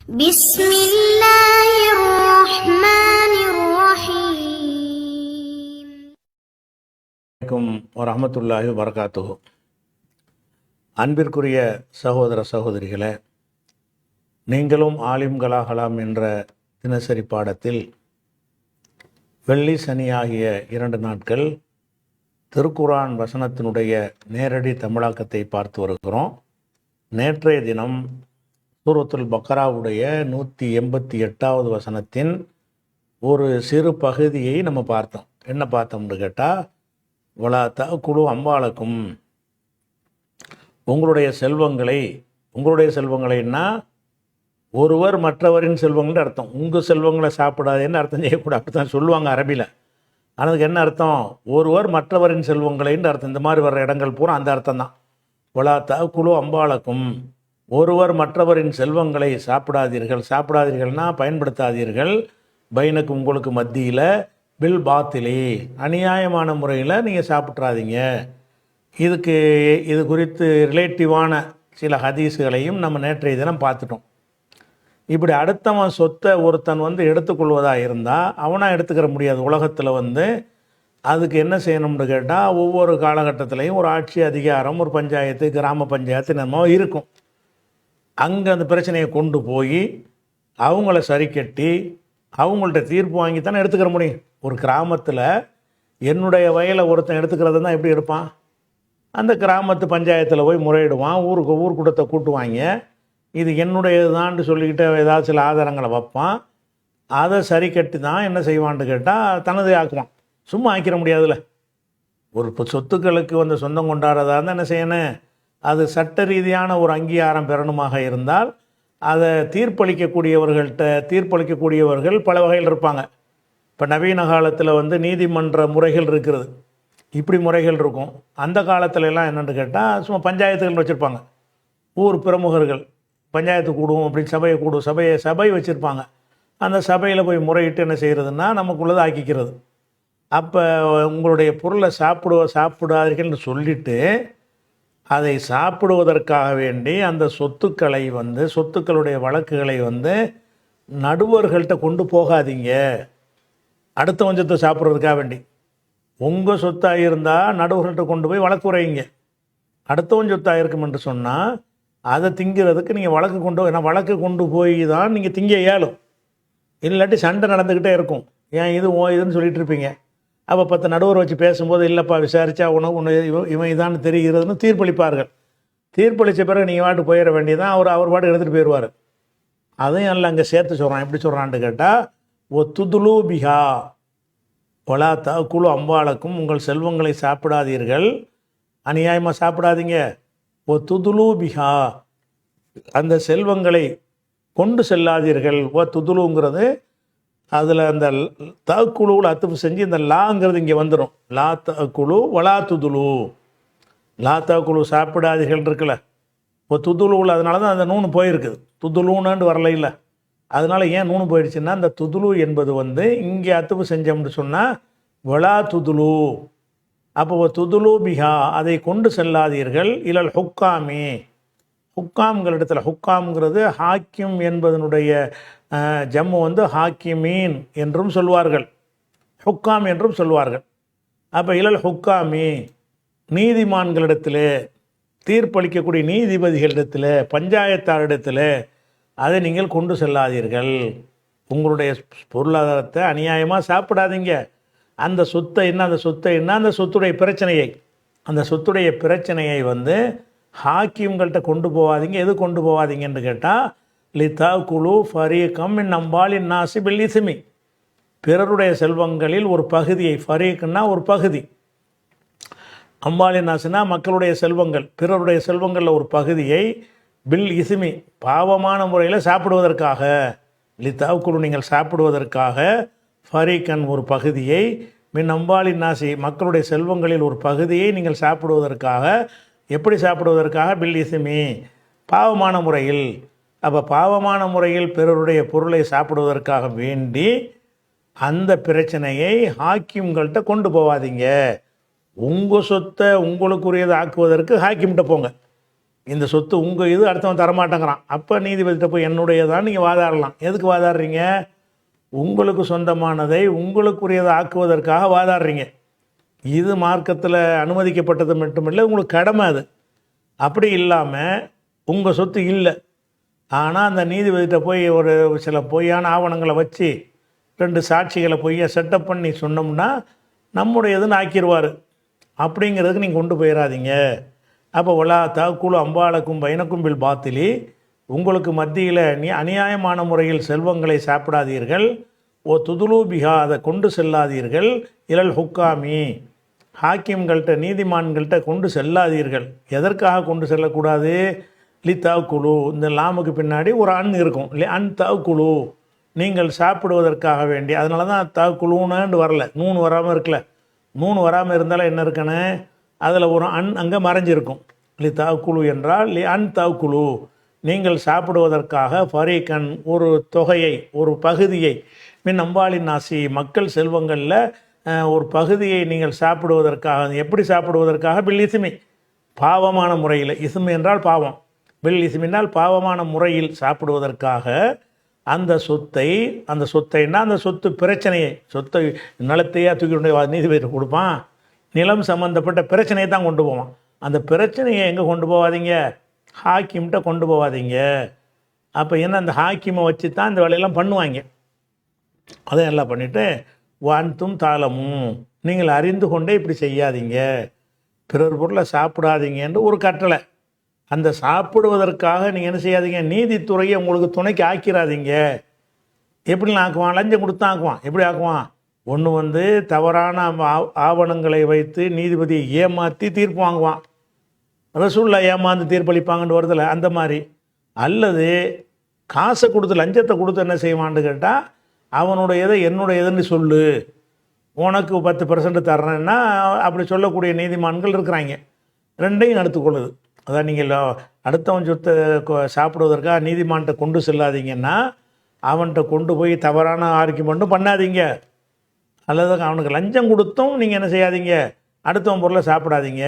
بسم الله الرحمن الرحيم. வரஹ்மத்துல்லாஹி வபரகாத்துஹு. அன்பிற்குரிய சகோதர சகோதரிகளே, நீங்களும் ஆலிம்களாகலாம் என்ற தினசரி பாடத்தில் வெள்ளி சனி ஆகிய 2 நாட்கள் திருக்குர்ஆன் வசனத்தினுடைய நேரடி தமிழாக்கத்தை பார்த்து வருகிறோம். நேற்றைய தினம் சூரத்துல் பக்ராவுடைய 188வது வசனத்தின் ஒரு சிறு பகுதியை நம்ம பார்த்தோம். என்ன பார்த்தோம்னு கேட்டால், வலா தஅகுலு அம்வாலக்கும், உங்களுடைய செல்வங்களைன்னா ஒருவர் மற்றவரின் செல்வங்கள்னு அர்த்தம். உங்கள் செல்வங்களை சாப்பிடாதேன்னு அர்த்தம் செய்யக்கூடாது. அப்படி தான் சொல்லுவாங்க அரபியில். ஆனால் அதுக்கு என்ன அர்த்தம்? ஒருவர் மற்றவரின் செல்வங்களைன்னு அர்த்தம். இந்த மாதிரி வர்ற இடங்கள் பூரா அந்த அர்த்தம் தான். வலா தஅகுலு அம்வாலக்கும், ஒருவர் மற்றவரின் செல்வங்களை சாப்பிடாதீர்கள்னா பயன்படுத்தாதீர்கள். பைனக்கு, உங்களுக்கு மத்தியில், பில் பாத்திலி, அநியாயமான முறையில் நீங்கள் சாப்பிட்றாதீங்க. இது குறித்து ரிலேட்டிவான சில ஹதீஸுகளையும் நம்ம நேற்றைய தினம் பார்த்துட்டோம். இப்படி அடுத்தவன் சொத்தை ஒருத்தன் எடுத்துக்கொள்வதாக இருந்தால் அவனாக எடுத்துக்கிற முடியாது. உலகத்தில் அதுக்கு என்ன செய்யணும்னு கேட்டால், ஒவ்வொரு காலகட்டத்திலையும் ஒரு ஆட்சி அதிகாரம், ஒரு பஞ்சாயத்து, கிராம பஞ்சாயத்து நம்ம இருக்கும். அங்கே அந்த பிரச்சனையை கொண்டு போய் அவங்கள சரி கட்டி அவங்கள்ட்ட தீர்ப்பு வாங்கி தானே எடுத்துக்கிற முடியும். ஒரு கிராமத்தில் என்னுடைய வயலை ஒருத்தன் எடுத்துக்கிறது தான் எப்படி எடுப்பான்? அந்த கிராமத்து பஞ்சாயத்தில் போய் முறையிடுவான். ஊர்க்கூட்டத்தை கூட்டுவாங்க. இது என்னுடையது தான் சொல்லிக்கிட்டு ஏதாவது சில ஆதாரங்களை வைப்பான். அதை சரி கட்டி தான் என்ன செய்வான்னு கேட்டால் தனது ஆக்குவான். சும்மா ஆக்கிட முடியாதுல்ல. ஒரு சொத்துக்களுக்கு சொந்தம் கொண்டாடுறதா இருந்தால் என்ன செய்யணும்? அது சட்ட ரீதியான ஒரு அங்கீகாரம் பெறணுமாக இருந்தால் அதை தீர்ப்பளிக்கக்கூடியவர்கள் பல வகையில் இருப்பாங்க. இப்போ நவீன காலத்தில் நீதிமன்ற முறைகள் இருக்கிறது. இப்படி முறைகள் இருக்கும். அந்த காலத்துலலாம் என்னென்னு கேட்டால் சும்மா பஞ்சாயத்துகள் வச்சுருப்பாங்க. ஊர் பிரமுகர்கள் பஞ்சாயத்து கூடுவோம் அப்படின்னு சபை வச்சுருப்பாங்க. அந்த சபையில் போய் முறையிட்டு என்ன செய்கிறதுனா நமக்குள்ளதை ஆக்கிக்கிறது. அப்போ உங்களுடைய பொருளை சாப்பிடாதீர்கள்னு சொல்லிவிட்டு அதை சாப்பிடுவதற்காக வேண்டி அந்த சொத்துக்களுடைய வழக்குகளை நடுவர்கள்ட்ட கொண்டு போகாதீங்க. அடுத்த சொத்தை சாப்பிட்றதுக்காக வேண்டி உங்கள் சொத்தாக இருந்தால் நடுவர்கள்ட்ட கொண்டு போய் வழக்கு உரையுங்க. அடுத்தவன் சொத்தாக இருக்கும் என்று சொன்னால் அதை திங்கிறதுக்கு நீங்கள் வழக்கு கொண்டு போய் தான் நீங்கள் திங்க இயலும். இல்லாட்டி சண்டை நடந்துக்கிட்டே இருக்கும். ஏன் இதுன்னு சொல்லிட்டு இருப்பீங்க. அப்போ 10 நடுவர் வச்சு பேசும்போது, இல்லைப்பா விசாரித்தா இவன் இதான்னு தெரிகிறதுன்னு தீர்ப்பளிப்பார்கள். தீர்ப்பளித்த பிறகு நீங்கள் வாட்டு போயிட வேண்டியதான். அவர் பாட்டு எடுத்துகிட்டு போயிடுவார். அதையும் நல்லா அங்கே சேர்த்து சொல்கிறான். எப்படி சொல்கிறான்ட்டு கேட்டால், ஒத்துதுலு பிஹா வலா தஅகுலு அம்வாலக்கும், உங்கள் செல்வங்களை சாப்பிடாதீர்கள், அநியாயமாக சாப்பிடாதீங்க. ஒத்துதுலு பிஹா, அந்த செல்வங்களை கொண்டு செல்லாதீர்கள். துதுலுங்கிறது அதில் அந்த தஅகுலுவில் அத்துப்பு செஞ்சு இந்த லாங்கிறது இங்கே வந்துடும். லா தஅகுலு வலா துதுலு. லா தஅகுலு சாப்பிடாதீர்கள் இருக்குல்ல, துதுலுவில் அதனால தான் அந்த நூனு போயிருக்குது. துதுலுன்னு வரல இல்லை. அதனால் ஏன் நூனு போயிடுச்சுன்னா, அந்த துதுலு என்பது இங்கே அத்துப்பு செஞ்சோம்னு சொன்னால் வலா துதுலு. அப்போ துதுலு பிஹா, அதை கொண்டு செல்லாதீர்கள். இலல் ஹுக்காமி, ஹுக்காம்களிடத்தில். ஹுக்காம்ங்கிறது ஹாக்கிம் என்பதனுடைய ஜம்மு ஹாக்கிமீன் என்றும் சொல்வார்கள், ஹுக்காம் என்றும் சொல்வார்கள். அப்போ இலல் ஹுக்காமி, நீதிமான்களிடத்தில், தீர்ப்பளிக்கக்கூடிய நீதிபதிகளிடத்தில், பஞ்சாயத்தாரிடத்தில் அதை நீங்கள் கொண்டு செல்லாதீர்கள். உங்களுடைய பொருளாதாரத்தை அநியாயமாக சாப்பிடாதீங்க. அந்த சொத்துடைய பிரச்சனையை ஹாக்கிம்கள்கிட்ட கொண்டு போகாதீங்க. எது கொண்டு போகாதீங்கன்னு கேட்டால், லிதாகுலு ஃபரீகம் மின் அம்வாலின் நாஸி பில் இஸ்மி, பிறருடைய செல்வங்களில் ஒரு பகுதியை, ஃபரீக்னா ஒரு பகுதி, அம்வாலின் நாஸினா மக்களுடைய செல்வங்கள், பிறருடைய செல்வங்களில் ஒரு பகுதியை, பில் இஸ்மி பாவமான முறையில் சாப்பிடுவதற்காக, லிதாகுலு நீங்கள் சாப்பிடுவதற்காக, ஃபரீக்கன் ஒரு பகுதியை, மின் அம்வாலின் நாஸி மக்களுடைய செல்வங்களில் ஒரு பகுதியை நீங்கள் சாப்பிடுவதற்காக. எப்படி சாப்பிடுவதற்காக? பில் இஸ்மி பாவமான முறையில். அப்போ பாவமான முறையில் பிறருடைய பொருளை சாப்பிடுவதற்காக வேண்டி அந்த பிரச்சனையை ஹாக்கிம்கள்கிட்ட கொண்டு போகாதீங்க. உங்கள் சொத்தை உங்களுக்குரியதை ஆக்குவதற்கு ஹாக்கிம்கிட்ட போங்க. இந்த சொத்து உங்கள் இது அடுத்தவன் தரமாட்டேங்கிறான். அப்போ நீதிபதிகிட்ட போய் என்னுடையதான் நீங்கள் வாதாடலாம். எதுக்கு வாதாடுறீங்க? உங்களுக்கு சொந்தமானதை உங்களுக்குரியதை ஆக்குவதற்காக வாதாடுறீங்க. இது மார்க்கத்தில் அனுமதிக்கப்பட்டது மட்டுமில்லை, உங்களுக்கு கடமை அது. அப்படி இல்லாமல் உங்கள் சொத்து இல்லை, ஆனால் அந்த நீதிபதிகிட்ட போய் ஒரு சில பொய்யான ஆவணங்களை வச்சு 2 சாட்சிகளை பொய்யை செட்டப் பண்ணி சொன்னோம்னா நம்முடையதுன்னு ஆக்கிடுவார். அப்படிங்கிறதுக்கு நீங்கள் கொண்டு போயிடாதீங்க. அப்போ ஒலா தாக்குழு அம்பாலக்கும் பைனக்கும் பில் பாத்திலி, உங்களுக்கு மத்தியில் அநியாயமான முறையில் செல்வங்களை சாப்பிடாதீர்கள். ஓ துதுலு பிஹா, அதை கொண்டு செல்லாதீர்கள். இலல் ஹுக்காமி, ஹாக்கிம்கள்கிட்ட நீதிமான்கள்கிட்ட கொண்டு செல்லாதீர்கள். எதற்காக கொண்டு செல்லக்கூடாது? லி தாக்குழு, இந்த லாமுக்கு பின்னாடி ஒரு அன் இருக்கும். அன் தாக்குழு, நீங்கள் சாப்பிடுவதற்காக வேண்டி. அதனால தான் தாக்குழுன்னு வரல, நூன் வராமல் இருக்கல. நூன் வராமல் இருந்தாலும் என்ன இருக்குன்னு அதில் ஒரு அன் அங்கே மறைஞ்சிருக்கும். லி தாக்குழு என்றால் லி அன் தாக்குழு, நீங்கள் சாப்பிடுவதற்காக ஃபரீகன், ஒரு தொகையை, ஒரு பகுதியை, மின் அம்பாலின் நாசி, மக்கள் செல்வங்களில் ஒரு பகுதியை நீங்கள் சாப்பிடுவதற்காக. எப்படி சாப்பிடுவதற்காக? பில் இஸ்மி, பாவமான முறையில். இஸ்மி என்றால் பாவம், பில் இஸ்மி என்றால் பாவமான முறையில் சாப்பிடுவதற்காக அந்த சொத்தைன்னா அந்த சொத்து பிரச்சனையை, சொத்தை நிலத்தையே தூக்கி கொண்டு நீதிபதி கொடுப்பான். நிலம் சம்மந்தப்பட்ட பிரச்சனையை தான் கொண்டு போவான். அந்த பிரச்சனையை எங்கே கொண்டு போகாதீங்க? ஹாக்கிம்கிட்ட கொண்டு போகாதீங்க. அப்போ என்ன, அந்த ஹாக்கிமை வச்சு தான் இந்த வேலையெல்லாம் பண்ணுவாங்க. அதை எல்லாம் பண்ணிவிட்டு வான்தும் தாளமும், நீங்கள் அறிந்து கொண்டே இப்படி செய்யாதீங்க, பிறர் பொருளை சாப்பிடாதீங்கன்னு ஒரு கட்டளை. அந்த சாப்பிடுவதற்காக நீங்கள் என்ன செய்யாதீங்க? நீதித்துறையை உங்களுக்கு துணைக்கு ஆக்கிறாதீங்க. எப்படிலாம் ஆக்குவான்? லஞ்சம் கொடுத்து ஆக்குவான். எப்படி ஆக்குவான்? ஒன்று தவறான ஆவணங்களை வைத்து நீதிபதியை ஏமாற்றி தீர்ப்பு வாங்குவான். ரசூல்லா ஏமாந்து தீர்ப்பளிப்பாங்கன்னு வருதில்ல, அந்த மாதிரி. அல்லது காசை கொடுத்து, லஞ்சத்தை கொடுத்து என்ன செய்வான்னு கேட்டால், அவனுடையதை என்னுடையதுன்னு சொல்லு, உனக்கு 10% தர்றேன்னா அப்படி சொல்லக்கூடிய நீதிமான்கள் இருக்கிறாங்க. ரெண்டையும் எடுத்துக்கொள்ளுது. அதான் நீங்கள் அடுத்தவன் சொத்தை சாப்பிடுவதற்காக நீதிமான்கிட்ட கொண்டு செல்லாதீங்கன்னா அவன்கிட்ட கொண்டு போய் தவறான ஆர்கியூமெண்ட்டும் பண்ணாதீங்க. அல்லது அவனுக்கு லஞ்சம் கொடுத்தும் நீங்கள் என்ன செய்யாதீங்க? அடுத்தவன் பொருளை சாப்பிடாதீங்க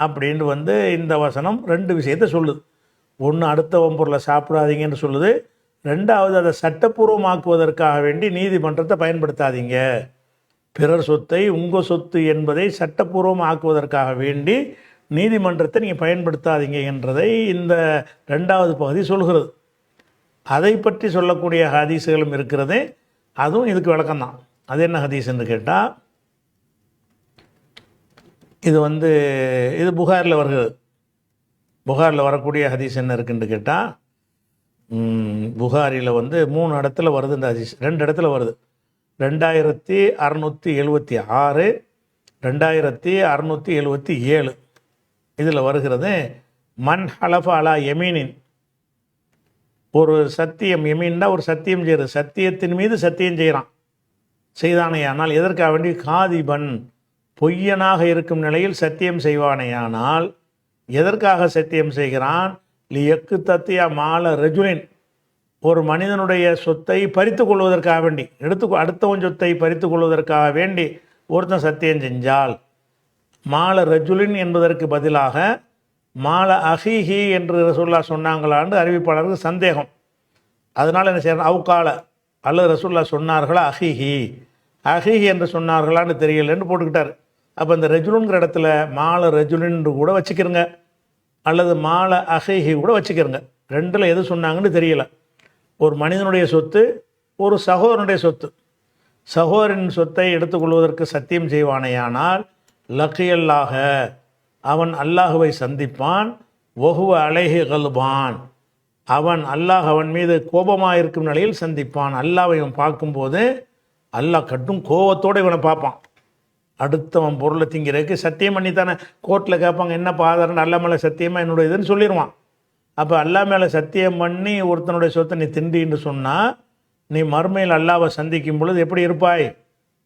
அப்படின்ட்டு இந்த வசனம் 2 விஷயத்தை சொல்லுது. ஒன்று, அடுத்தவன் பொருளை சாப்பிடாதீங்கன்னு சொல்லுது. 2வது, அதை சட்டப்பூர்வமாக்குவதற்காக வேண்டி நீதிமன்றத்தை பயன்படுத்தாதீங்க. பிறர் சொத்தை உங்கள் சொத்து என்பதை சட்டப்பூர்வம் ஆக்குவதற்காக வேண்டி நீதிமன்றத்தை நீங்கள் பயன்படுத்தாதீங்க என்றதை இந்த 2வது பகுதி சொல்கிறது. அதை பற்றி சொல்லக்கூடிய ஹதீஸுகளும் இருக்கிறது. அதுவும் இதுக்கு விளக்கம்தான். அது என்ன ஹதீஸ்ன்னு கேட்டால், இது புகாரில் வருகிறது. புகாரில் வரக்கூடிய ஹதீஸ் என்ன இருக்குன்னு கேட்டால், புகாரியில் 3 இடத்துல வருது இந்த ஹதீஸ். 2 இடத்துல வருது. 2676, 2677 இதில் வருகிறது. மன் ஹலஃப அலா யமீனின், ஒரு சத்தியம், யமீன்னா ஒரு சத்தியம் செய்கிறது, சத்தியத்தின் மீது சத்தியம் செய்தானேயானால், எதற்காக வேண்டி? காதிபன், பொய்யனாக இருக்கும் நிலையில் சத்தியம் செய்வானேயானால், எதற்காக சத்தியம் செய்கிறான்? லியக்கு தத்தியா மால ரஜுலின், ஒரு மனிதனுடைய சொத்தை பறித்து கொள்வதற்காக வேண்டி, அடுத்தவன் சொத்தை பறித்து கொள்வதற்காக வேண்டி ஒருத்தன் சத்தியம் செஞ்சால், மால ரஜுலின் என்பதற்கு பதிலாக மால அஹிஹி என்று ரசூல்லா சொன்னாங்களான்னு அறிவிப்பாளருக்கு சந்தேகம். அதனால் என்ன செய்யணும்? அவுக்கால, அல்லது ரசூல்லா சொன்னார்களா அஹிஹி, அஹிஹி என்று சொன்னார்களான்னு தெரியலன்னு போட்டுக்கிட்டார். அப்போ இந்த ரஜுலுங்கிற இடத்துல மால ரஜுலின் கூட வச்சுக்கிறங்க, அல்லது மால அஹிஹி கூட வச்சுக்கிறங்க. 2ல் எது சொன்னாங்கன்னு தெரியல. ஒரு மனிதனுடைய சொத்து, ஒரு சகோதரனுடைய சொத்து. சகோதரன் சொத்தை எடுத்துக்கொள்வதற்கு சத்தியம் செய்வானேயானால் லக்கியல்லாக, அவன் அல்லாஹுவை சந்திப்பான். ஒஹுவ அலைஹி கல்பான், அவன் மீது கோபமாக இருக்கும் நிலையில் சந்திப்பான். அல்லாஹ்வை இவன் பார்க்கும்போது அல்லாஹ் கட்டும் கோபத்தோடு இவனை பார்ப்பான். அடுத்தவன் பொருளை திங்கிறதுக்கு சத்தியம் பண்ணி தானே கோர்ட்டில் கேட்பாங்க, என்ன பாதரன் அல்லா மேலே சத்தியமாக என்னுடைய இதுன்னு சொல்லிடுவான். அப்போ அல்லா மேலே சத்தியம் பண்ணி ஒருத்தனுடைய சொத்தை நீ திண்டின்னு சொன்னால், நீ மறுமையில் அல்லாவை சந்திக்கும் பொழுது எப்படி இருப்பாய்?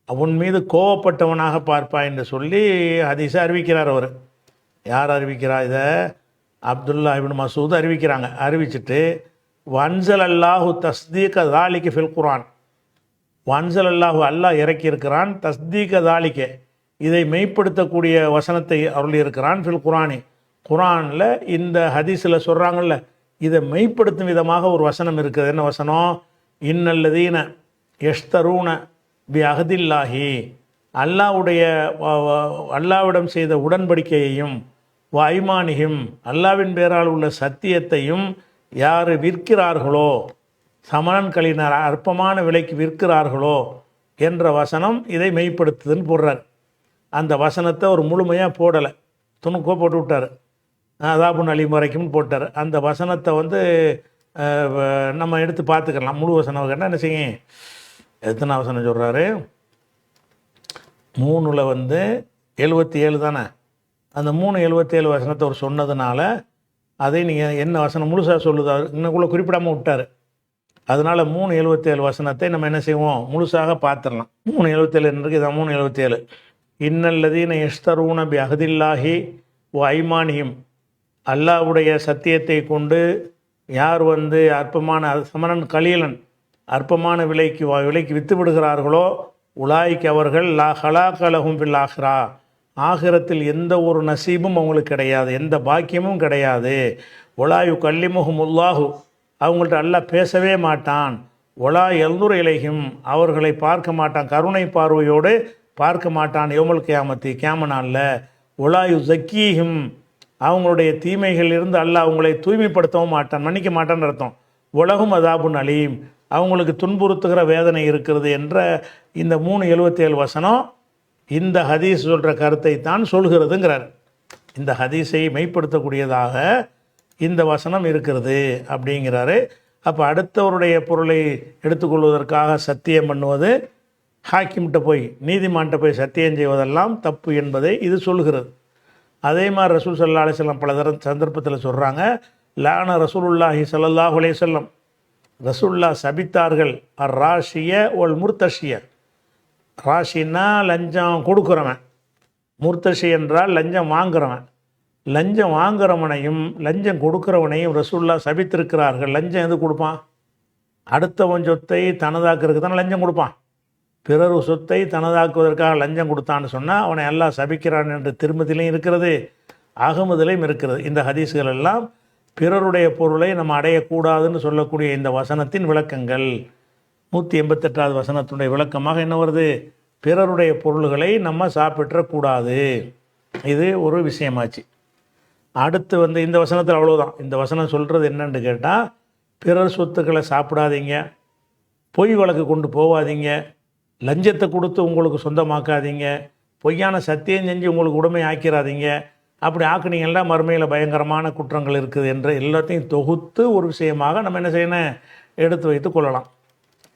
அவன் மீது கோவப்பட்டவனாக பார்ப்பாய் என்று சொல்லி ஹதீஸை அறிவிக்கிறார். அவர் யார் அறிவிக்கிறா இதை? அப்துல்லா இப்னு மசூத் அறிவிக்கிறாங்க. அறிவிச்சிட்டு வன்சல் அல்லாஹு தஸ்தீக தாலிக்கு ஃபில் குரான், வன்சல் அல்லாஹு அல்லாஹ் இறக்கியிருக்கிறான், தஸ்தீக தாலிக்க இதை மெய்ப்படுத்தக்கூடிய வசனத்தை அருளியிருக்கிறான், ஃபில் குரானி குர்ஆனில் இந்த ஹதீஸில் சொல்கிறாங்கல்ல, இதை மெய்ப்படுத்தும் விதமாக ஒரு வசனம் இருக்குது. என்ன வசனம்? இன்னல்லதீன யஷ்தரூன பி அஹதில்லாஹி, அல்லாவிடம் செய்த உடன்படிக்கையையும் ஐமானியும் அல்லாவின் பேரால் உள்ள சத்தியத்தையும் யார் விற்கிறார்களோ, சமணன் கலினர் அற்பமான விலைக்கு விற்கிறார்களோ என்ற வசனம் இதை மெய்ப்படுத்துதுன்னு போடுறார். அந்த வசனத்தை ஒரு முழுமையாக போடலை, துணுக்கோ போட்டு விட்டார். அதாபுன் அலீம் வரைக்கும் போட்டார். அந்த வசனத்தை வந்து நம்ம எடுத்து பார்த்துக்கலாம். முழு வசனம் கேட்டால் என்ன செய்யும்? எத்தனை வசனம் சொல்கிறாரு? 3 வந்து 77 தானே. அந்த 3:77 வசனத்தை அவர் சொன்னதுனால அதை நீங்கள் என்ன வசனம் முழுசாக சொல்லுது இன்னுக்குள்ளே குறிப்பிடாமல் விட்டார். அதனால் 3:77 வசனத்தை நம்ம என்ன செய்வோம்? முழுசாக பார்த்துடலாம். 3:77 இருக்குது. இதான் 3:77. இன்னல்லதீன யஷ்தரூன பி அஹதில்லாஹி ஐமானியும், அல்லாஹ்வுடைய சத்தியத்தை கொண்டு யார் வந்து அற்பமான சமணன் கலீலன் அற்பமான விலைக்கு விற்று விடுகிறார்களோ, உலாய்க்கு அவர்கள் லா ஹலாகலஹும் பில் ஆஹிரா, ஆகிரத்தில் எந்த ஒரு நசீபும் அவங்களுக்கு கிடையாது, எந்த பாக்கியமும் கிடையாது. ஒலாயு கல்லிமுஹுமுல்லாஹு, அவங்கள்ட்ட அல்லாஹ் பேசவே மாட்டான். ஒலா எல்துர் இலைஹிம், அவர்களை பார்க்க மாட்டான், கருணை பார்வையோடு பார்க்க மாட்டான். யௌமுல் கியாமத்தி, கியாம நாளில். ஒலாயு ஜக்கீஹிம், அவங்களுடைய தீமைகளிலிருந்து அல்லாஹ் அவங்களை தூய்மைப்படுத்தவும் மாட்டான், மன்னிக்க மாட்டான்னு அர்த்தம். உலகும் அதாபுன் அலீம், அவங்களுக்கு துன்புறுத்துகிற வேதனை இருக்கிறது என்ற இந்த 3:77 வசனம் இந்த ஹதீஸ் சொல்கிற கருத்தை தான் சொல்கிறதுங்கிறார். இந்த ஹதீஸை மெய்ப்படுத்தக்கூடியதாக இந்த வசனம் இருக்கிறது அப்படிங்கிறாரு. அப்போ அடுத்தவருடைய பொருளை எடுத்துக்கொள்வதற்காக சத்தியம் பண்ணுவது, ஹாக்கிம்கிட்ட போய் நீதிமான்கிட்ட போய் சத்தியம் செய்வதெல்லாம் தப்பு என்பதை இது சொல்கிறது. அதே மாதிரி ரசூல் ஸல்லல்லாஹு அலைஹி வஸல்லம் பல சந்தர்ப்பத்தில் சொல்கிறாங்க, லான ரசூலுல்லாஹி ஸல்லல்லாஹு அலைஹி வஸல்லம், ரசூல்லா சபித்தார்கள் அர் ராஷிய ஒல் முர்தஷிய. ராஷின்னா லஞ்சம் கொடுக்குறவன், முர்தஷி என்றால் லஞ்சம் வாங்குறவன். லஞ்சம் வாங்குறவனையும் லஞ்சம் கொடுக்குறவனையும் ரசூல்லா சபித்திருக்கிறார்கள். லஞ்சம் எது கொடுப்பான்? அடுத்தவன் சொத்தை தனதாக்குறதுக்கு தானே லஞ்சம் கொடுப்பான். பிறர் சொத்தை தனதாக்குவதற்காக லஞ்சம் கொடுத்தான்னு சொன்னால் அவனை அல்லாஹ் சபிக்கிறான் என்று திருமதிலையும் இருக்கிறது, அகமதிலையும் இருக்கிறது. இந்த ஹதீஸ்கள் எல்லாம் பிறருடைய பொருளை நம்ம அடையக்கூடாதுன்னு சொல்லக்கூடிய இந்த வசனத்தின் விளக்கங்கள். 188வது வசனத்துடைய விளக்கமாக என்ன வருது? பிறருடைய பொருள்களை நம்ம சாப்பிட்றக்கூடாது. இது ஒரு விஷயமாச்சு. அடுத்து வந்து இந்த வசனத்தில் அவ்வளோதான். இந்த வசனம் சொல்கிறது என்னன்னு கேட்டால், பிறர் சொத்துக்களை சாப்பிடாதீங்க, பொய் வழக்கு கொண்டு போகாதீங்க, லஞ்சத்தை கொடுத்து உங்களுக்கு சொந்தமாக்காதீங்க, பொய்யான சத்தியம் செஞ்சு உங்களுக்கு உடைமை ஆக்கிறாதீங்க. அப்படி ஆக்குனீங்கன்னா மறுமையில் பயங்கரமான குற்றங்கள் இருக்குது என்ற எல்லாத்தையும் தொகுத்து ஒரு விஷயமாக நம்ம என்ன செய்யணும்? எடுத்து வைத்து கொள்ளலாம்.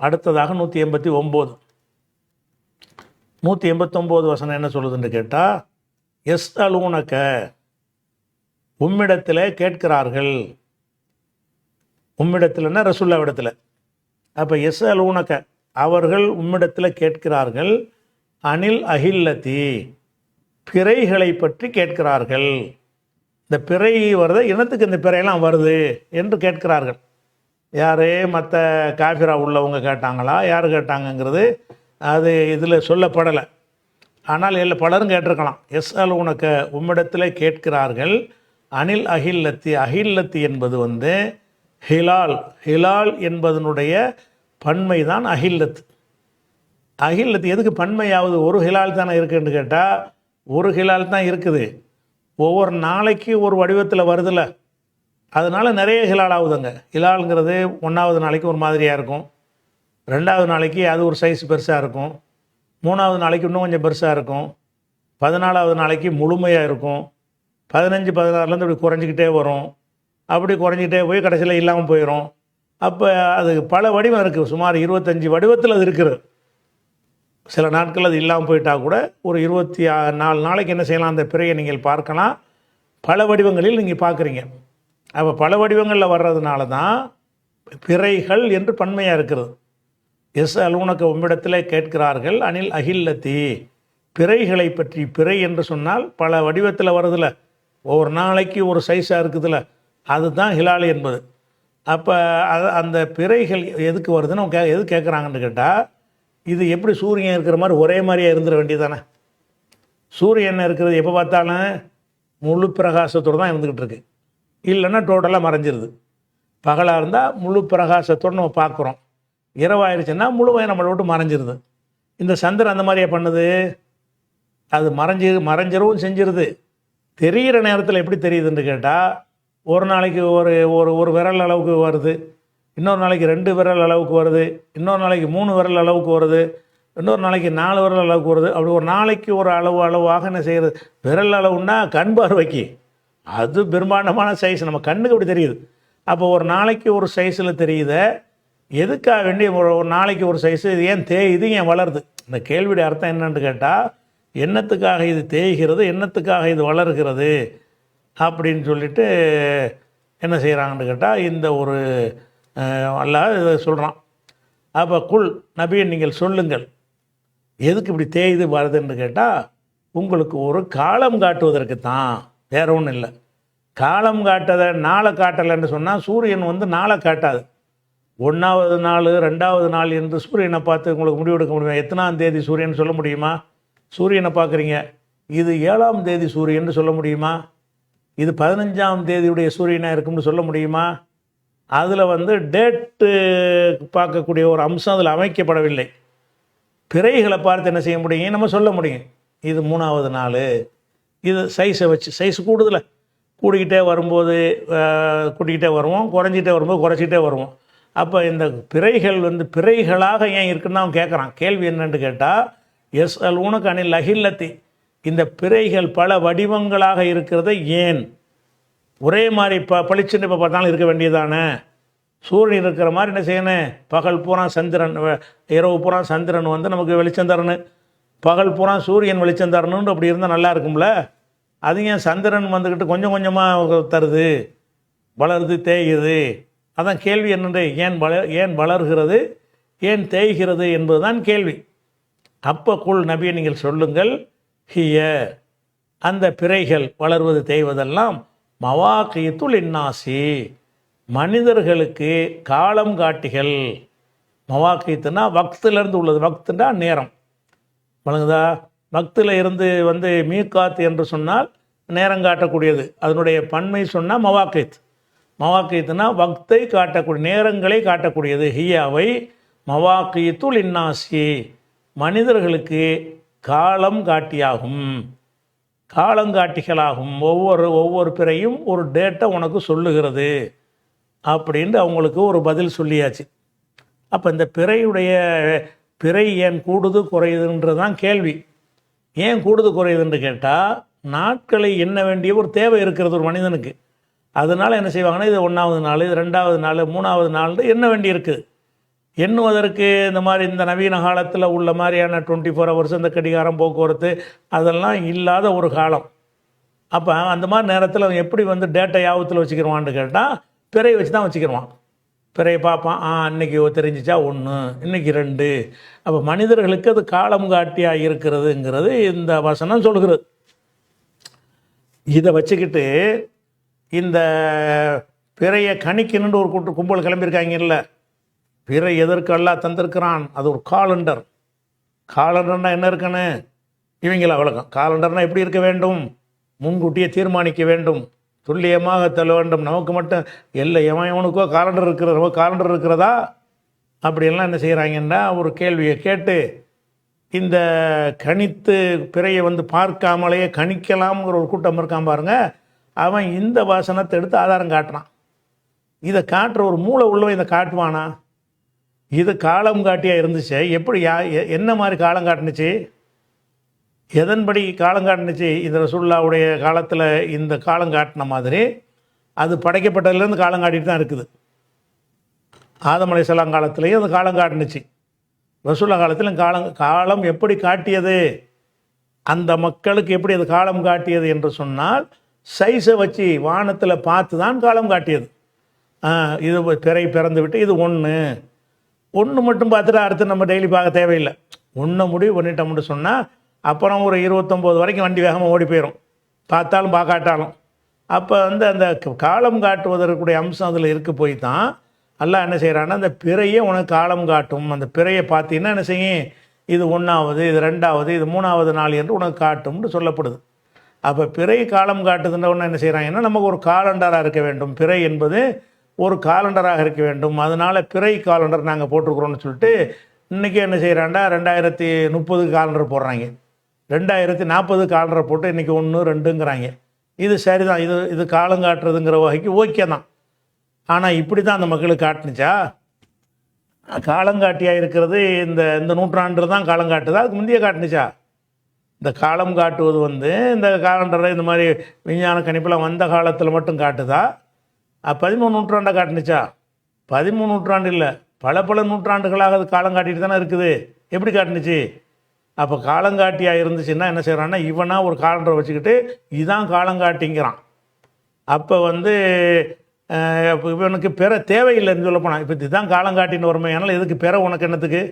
அடுத்ததாக 189. 189 வசனம் என்ன சொல்லுதுன்னு கேட்டால், எஸ் அலூனக்க, உம்மிடத்தில் கேட்கிறார்கள். உம்மிடத்தில்னா ரசூல்லாவிடத்தில். அப்போ எஸ் அலூனக்க, அவர்கள் உம்மிடத்தில் கேட்கிறார்கள். அனில் அஹில்லதி, பிறைகளை பற்றி கேட்கிறார்கள். இந்த பிறை வருது, இனத்துக்கு இந்த பிறையெல்லாம் வருது என்று கேட்கிறார்கள். யார்? மற்ற காஃபிரா உள்ளவங்க கேட்டாங்களா, யார் கேட்டாங்கங்கிறது அது இதில் சொல்லப்படலை. ஆனால் இல்லை, பலரும் கேட்டிருக்கலாம். எஸ் அல் உனக்க, உம்மிடத்தில் கேட்கிறார்கள். அனில் அஹில்லத்தி, அஹில்லத்தி என்பது வந்து ஹிலால், ஹிலால் என்பதனுடைய பன்மை தான் அஹில்லத்து. அஹில்லத்து எதுக்கு பன்மையாவது? ஒரு ஹிலால் தானே இருக்குன்னு கேட்டால், ஒரு ஹிலால் தான் இருக்குது. ஒவ்வொரு நாளைக்கு ஒரு வடிவத்தில் வருதில்ல, அதனால் நிறைய ஹிலால் ஆகுதுங்க. ஹிலாலுங்கிறது 1வது நாளைக்கு ஒரு மாதிரியாக இருக்கும், 2வது நாளைக்கு அது ஒரு சைஸ் பெருசாக இருக்கும், 3வது நாளைக்கு இன்னும் கொஞ்சம் பெருசாக இருக்கும், 14வது நாளைக்கு முழுமையாக இருக்கும், 15, 16லேருந்து இப்படி குறைஞ்சிக்கிட்டே வரும். அப்படி குறைஞ்சிக்கிட்டே போய் கடைசியில் இல்லாமல் போயிடும். அப்போ அது பல வடிவம் இருக்குது. சுமார் 25 வடிவத்தில் அது இருக்குது. சில நாட்கள் அது இல்லாமல் போயிட்டால் கூட ஒரு 24 நாளைக்கு என்ன செய்யலாம்? அந்த பிறையை நீங்கள் பார்க்கலாம். பல வடிவங்களில் நீங்கள் பார்க்குறீங்க. அப்போ பல வடிவங்களில் வர்றதுனால தான் பிறைகள் என்று பன்மையாக இருக்கிறது. எஸ் அலூனக்க, உம்மிடத்தில் கேட்கிறார்கள். அனில் அஹில்லத்தி, பிறைகளை பற்றி. பிறை என்று சொன்னால் பல வடிவத்தில் வருதில்ல, ஒவ்வொரு நாளைக்கு ஒரு சைஸாக இருக்குதுல்ல, அதுதான் ஹிலால் என்பது. அப்போ அந்த பிறைகள் எதுக்கு வருதுன்னு எது கேட்குறாங்கன்னு கேட்டால், இது எப்படி சூரியன் இருக்கிற மாதிரி ஒரே மாதிரியாக இருந்துட வேண்டியதானே? சூரியன் இருக்கிறது எப்போ பார்த்தாலும் முழு பிரகாசத்தோடு தான் இருந்துக்கிட்டு இருக்கு, இல்லைன்னா டோட்டலாக மறைஞ்சிருது. பகலாக இருந்தால் முழு பிரகாசத்தோடு நம்ம பார்க்குறோம், இரவாயிருச்சுன்னா முழுமையாக நம்மளை விட்டு மறைஞ்சிருது. இந்த சந்திரன் அந்த மாதிரியே பண்ணுது, அது மறைஞ்சிரவும் செஞ்சிருது. தெரிகிற நேரத்தில் எப்படி தெரியுதுன்னு கேட்டால், ஒரு நாளைக்கு ஒரு ஒரு ஒரு விரல் அளவுக்கு வருது, இன்னொரு நாளைக்கு 2 விரல் அளவுக்கு வருது, இன்னொரு நாளைக்கு 3 விரல் அளவுக்கு வருது, இன்னொரு நாளைக்கு 4 விரல் அளவுக்கு வருது. அப்படி ஒரு நாளைக்கு ஒரு அளவாக என்ன செய்கிறது? விரல் அளவுன்னா கண் பார்வைக்கு அது பிரம்மாண்டமான சைஸ், நம்ம கண்ணுக்கு அப்படி தெரியுது. அப்போ ஒரு நாளைக்கு ஒரு சைஸில் தெரியுத, எதுக்காக வேண்டி ஒரு நாளைக்கு ஒரு சைஸு, இது ஏன் தேயுது, ஏன் வளருது? இந்த கேள்வியுடைய அர்த்தம் என்னன்னு கேட்டால், என்னத்துக்காக இது தேய்கிறது, என்னத்துக்காக இது வளர்கிறது அப்படின்னு சொல்லிட்டு என்ன செய்கிறாங்கன்னு கேட்டால், இந்த ஒரு அல்லாஹ் இதை சொல்கிறான். அப்போ குல் நபியை நீங்கள் சொல்லுங்கள், எதுக்கு இப்படி தேயுது வருதுன்னு கேட்டால், உங்களுக்கு ஒரு காலம் காட்டுவதற்கு தான், வேற ஒன்றும் இல்லை. காலம் காட்டதை நாளை காட்டலைன்னு சொன்னால் சூரியன் வந்து நாளை காட்டாது. 1வது நாள் 2வது நாள் என்று சூரியனை பார்த்து உங்களுக்கு முடிவெடுக்க முடியுமா? எத்தனாம் தேதி சூரியன் சொல்ல முடியுமா? சூரியனை பார்க்குறீங்க, இது 7ஆம் தேதி சூரியன் சொல்ல முடியுமா? இது 15ஆம் தேதியுடைய சூரியனாக இருக்கும்னு சொல்ல முடியுமா? அதில் வந்து டேட்டு பார்க்கக்கூடிய ஒரு அம்சம் அதில் அமைக்கப்படவில்லை. பிறைகளை பார்த்து என்ன செய்ய முடியும், நம்ம சொல்ல முடியும். இது 3வது நாள், இது சைஸை வச்சு, சைஸ் கூடுதலை கூடிக்கிட்டே வரும்போது கூட்டிக்கிட்டே வருவோம், குறைஞ்சிட்டே வரும்போது குறைச்சிக்கிட்டே வருவோம். அப்போ இந்த பிறைகள் வந்து பிறைகளாக ஏன் இருக்குன்னு அவன் கேட்குறான். கேள்வி என்னன்னு கேட்டால், எஸ் அல் உனக்கு அணில் அகில்லத்தி, இந்த பிறைகள் பல வடிவங்களாக இருக்கிறது ஏன்? ஒரே மாதிரி பளிச்சுன்னு இப்போ பார்த்தாலும் இருக்க வேண்டியதானே? சூரியன் இருக்கிற மாதிரி என்ன செய்யணும், பகல் பூரா சந்திரன், இரவு பூரா சந்திரன் வந்து நமக்கு வெளிச்சம் தரணும், பகல் பூரா சூரியன் வெளிச்சம் தரணுன்னு அப்படி இருந்தால் நல்லா இருக்கும்ல. அது ஏன் சந்திரன் வந்துக்கிட்டு கொஞ்சம் கொஞ்சமாக தருது, வளருது, தேயுது? அதான் கேள்வி என்னென்று, ஏன் வளர்கிறது, ஏன் தேய்கிறது என்பது தான் கேள்வி. அப்போ குல் நபியை நீங்கள் சொல்லுங்கள், ஹிய அந்த பிறைகள் வளர்வது தேய்வதெல்லாம் மவாக்கியத்துல் இன்னாசி, மனிதர்களுக்கு காலம் காட்டிகள். மவாக்கியத்துனா வக்திலிருந்து உள்ளது, வக்துனா நேரம், வழங்குதா? வக்தில் இருந்து வந்து மீகாத் என்று சொன்னால் நேரம் காட்டக்கூடியது, அதனுடைய பன்மை சொன்னால் மவாக்கித். மவாக்கியத்துனா வக்தை காட்டக்கூடிய, நேரங்களை காட்டக்கூடியது. ஹியாவை மவாக்கியத்துல் இன்னாசி, மனிதர்களுக்கு காலம் காட்டியாகும், காலங்காட்டிகளாகும். ஒவ்வொரு பிறையும் ஒரு டேட்டை உனக்கு சொல்லுகிறது அப்படின்ட்டு அவங்களுக்கு ஒரு பதில் சொல்லியாச்சு. அப்போ இந்த பிறை ஏன் கூடுது குறையுதுன்றது தான் கேள்வி. ஏன் கூடுது குறையுதுன்னு கேட்டால், நாட்களை எண்ண வேண்டிய ஒரு தேவை இருக்கிறது ஒரு மனிதனுக்கு. அதனால் என்ன செய்வாங்கன்னா, இது 1வது நாள், இது 2வது நாள், 3வது நாள் எண்ண வேண்டி இருக்குது. எண்ணுவதற்கு இந்த மாதிரி இந்த நவீன காலத்தில் உள்ள மாதிரியான 24 ஹவர்ஸ் இந்த கடிகாரம், போக்குவரத்து அதெல்லாம் இல்லாத ஒரு காலம். அப்போ அந்த மாதிரி நேரத்தில் அவன் எப்படி வந்து டேட்டா யாபத்தில் வச்சுக்கிடுவான்னு கேட்டால், பிறையை வச்சு தான் வச்சுக்கிடுவான். பிறையை பார்ப்பான், இன்றைக்கி தெரிஞ்சிச்சா 1, இன்றைக்கி 2. அப்போ மனிதர்களுக்கு அது காலம் காட்டியாக இருக்கிறதுங்கிறது இந்த வசனம் சொல்கிறது. இதை வச்சுக்கிட்டு இந்த பிறையை கணிக்கணுன்னு ஒரு கும்பல் கிளம்பியிருக்காங்கல்ல, பிறை எதற்கு அல்லாஹ் தந்திருக்கிறான், அது ஒரு காலண்டர். காலண்டர்னால் என்ன இருக்குன்னு இவங்கள விளக்கம். காலண்டர்னால் எப்படி இருக்க வேண்டும், முன்கூட்டியே தீர்மானிக்க வேண்டும், துல்லியமாக தள்ள வேண்டும். நமக்கு மட்டும் இல்லை, எவனுக்கோ காலண்டர் இருக்கிறதோ காலண்டர் இருக்கிறதா அப்படியெல்லாம் என்ன செய்கிறாங்கன்னா ஒரு கேள்வியை கேட்டு, இந்த கணித்து பிறையை வந்து பார்க்காமலேயே கணிக்கலாம்ங்கிற ஒரு கூட்டம் இருக்கான் பாருங்க, அவன் இந்த வாசனத்தை எடுத்து ஆதாரம் காட்டுறான். இதை காட்டுற ஒரு மூளை உள்ளவன் இதை காட்டுவானா? இது காலம் காட்டியாக இருந்துச்சு, எப்படி என்ன மாதிரி காலம் காட்டுனுச்சு, எதன்படி காலம் காட்டுனுச்சு? இந்த ரசூலுல்லாஹ்வுடைய காலத்தில் இந்த காலம் காட்டின மாதிரி அது படைக்கப்பட்டதுலேருந்து காலம் காட்டிட்டு தான் இருக்குது. ஆதம் அலைஹிஸ்ஸலாம் காலத்திலேயும் அது காலம் காட்டுனுச்சு, ரசூலுல்லாஹ் காலத்திலும் காலம் எப்படி காட்டியது, அந்த மக்களுக்கு எப்படி அது காலம் காட்டியது என்று சொன்னால், சைஸை வச்சு வானத்தில் பார்த்து தான் காலம் காட்டியது. இது பிறை பிறந்து விட்டு இது 1 மட்டும் பார்த்துட்டு அடுத்து நம்ம டெய்லி பார்க்க தேவையில்லை. 1 முடிவு பண்ணிட்டோம்னு சொன்னால் அப்புறம் ஒரு 29 வரைக்கும் வண்டி வேகமாக ஓடி போயிடும், பார்த்தாலும் பார்க்காட்டாலும். அப்போ வந்து அந்த காலம் காட்டுவதற்குடைய அம்சம் அதில் இருக்க போய் தான் அல்லாஹ் என்ன செய்கிறான்னா, அந்த பிறையை உனக்கு காலம் காட்டும். அந்த பிறையை பார்த்தீங்கன்னா என்ன செய்யும், இது 1வது, இது 2வது, இது 3வது நாள் என்று உனக்கு காட்டும்னு சொல்லப்படுது. அப்போ பிறை காலம் காட்டுதுன்றவொன்னே என்ன செய்கிறாங்கன்னா நமக்கு ஒரு காலண்டராக இருக்க வேண்டும். பிறை என்பது ஒரு காலண்டராக இருக்க வேண்டும். அதனால் பிறை காலண்டர் நாங்கள் போட்டிருக்கிறோன்னு சொல்லிட்டு இன்றைக்கி என்ன செய்கிறாண்டா 2030 காலண்டர் போடுறாங்க, 2040 காலண்டர் போட்டு இன்றைக்கி 1 2ங்கிறாங்க. இது சரிதான், இது காலம் காட்டுறதுங்கிற வகைக்கு ஓகே தான். ஆனால் இப்படி தான் அந்த மக்களுக்கு காட்டுனுச்சா? காலங்காட்டியாக இருக்கிறது இந்த நூற்றாண்டு தான் காலம் காட்டுதா? அதுக்கு முந்தைய காட்டுனுச்சா? இந்த காலம் காட்டுவது இந்த காலண்டரை இந்த மாதிரி விஞ்ஞான கணிப்பெல்லாம் வந்த காலத்தில் மட்டும் காட்டுதா? 13 நூற்றாண்டை காட்டுனுச்சா? 13 நூற்றாண்டு இல்லை, பல நூற்றாண்டுகளாக அது காலம் காட்டிட்டு தானே இருக்குது. எப்படி காட்டுனுச்சு? அப்போ காலங்காட்டியாக இருந்துச்சுன்னா என்ன செய்கிறான்னா, இவனாக ஒரு காலண்டரை வச்சுக்கிட்டு இதான் காலங்காட்டிங்கிறான். அப்போ இவனுக்கு பிற தேவையில்லைன்னு சொல்ல போனான். இப்போ இதுதான் காலங்காட்டின்னு வருமே, அதனால் எதுக்கு பிற உனக்கு என்னத்துக்கு?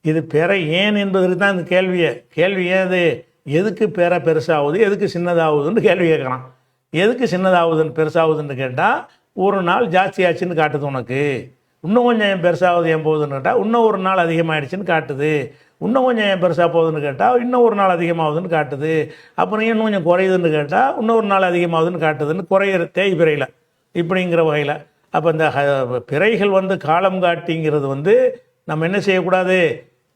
இது பிற ஏன் என்பதற்கு தான் இந்த கேள்வி ஏன் இது? எதுக்கு பிற பெருசாகுது, எதுக்கு சின்னதாகுதுன்னு கேள்வி கேட்குறான். எதுக்கு சின்னதாகுதுன்னு பெருசாகுதுன்னு கேட்டால், ஒரு நாள் ஜாஸ்தி ஆச்சுன்னு காட்டுது உனக்கு. இன்னும் கொஞ்சம் ஏன் பெருசாகுது ஏன் போகுதுன்னு கேட்டால், இன்னும் ஒரு நாள் அதிகமாகிடுச்சின்னு காட்டுது. இன்னும் கொஞ்சம் ஏன் பெருசாக போகுதுன்னு கேட்டால், இன்னும் ஒரு நாள் அதிகமாகுதுன்னு காட்டுது. அப்புறம் இன்னும் கொஞ்சம் குறையுதுன்னு கேட்டால், இன்னும் ஒரு நாள் அதிகமாகுதுன்னு காட்டுதுன்னு குறையிற தேய்பிறையில் இப்படிங்கிற வகையில். அப்போ இந்த பிறைகள் காலம் காட்டிங்கிறது நம்ம என்ன செய்யக்கூடாது,